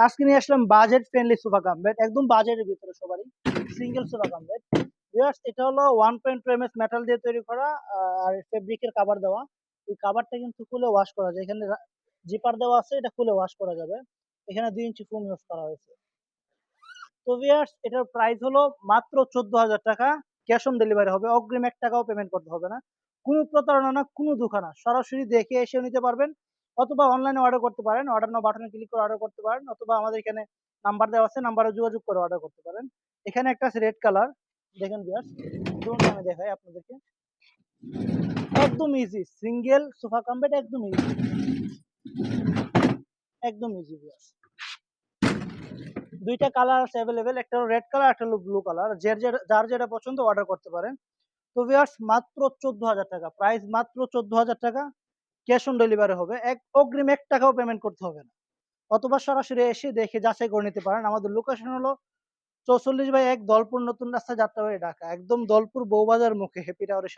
আজকে নিয়ে আসলাম budget friendly sofa cum bed, একদম বাজেটের ভিতরে সবারই single sofa cum bed. Viewers, এটা হলো 1.2 mm মেটাল দিয়ে তৈরি করা, আর ফেব্রিকের কাভার দেওয়া। এই কাভারটা কিন্তু খুলে ওয়াশ করা যায়, এখানে জিপার দেওয়া আছে, এটা খুলে ওয়াশ করা যাবে। এখানে 2 ইঞ্চি ফোম ইউজ করা হয়েছে। তো ভিউয়ার্স, এটার প্রাইস হলো মাত্র 14,000 টাকা। ক্যাশ অন ডেলিভারি হবে, অগ্রিম 1 টাকাও পেমেন্ট করতে হবে না। কোনো প্রতারণা না, কোনো ধোঁকা না, সরাসরি দেখে এসেও নিতে পারবেন, অথবা অনলাইনে অর্ডার করতে পারেন, অর্ডার নাও বাটনে ক্লিক করে অর্ডার করতে পারেন, অথবা আমাদের এখানে নাম্বার দেওয়া আছে, নাম্বারে যোগাযোগ করে অর্ডার করতে পারেন। এখানে একটা আছে রেড কালার, দেখেন ভিউয়ার্স, ধরুন আমি দেখাই আপনাদেরকে। একদম easy, single sofa cum bed, একদম ইজি, একদম ইজি ভিউয়ার্স। দুইটা কালার আছে অ্যাভেলেবেল, একটা হলো রেড কালার, একটা হলো ব্লু কালার। যার যেটা পছন্দ অর্ডার করতে পারেন। তো ভিউয়ার্স, মাত্র 14,000 টাকা প্রাইস, মাত্র 14,000 টাকা। ক্যাশ অন ডেলিভারি হবে, অগ্রিম 1 টাকাও পেমেন্ট করতে হবে না, অথবা সরাসরি এসে দেখে যাচাই করে নিতে পারেন। আমাদের লোকেশন হলো 44/1 দলপুর নতুন রাস্তা, যাত্রাবাড়ি, ঢাকা, একদম দলপুর বউবাজার মুখে হ্যাপি টাওয়ারের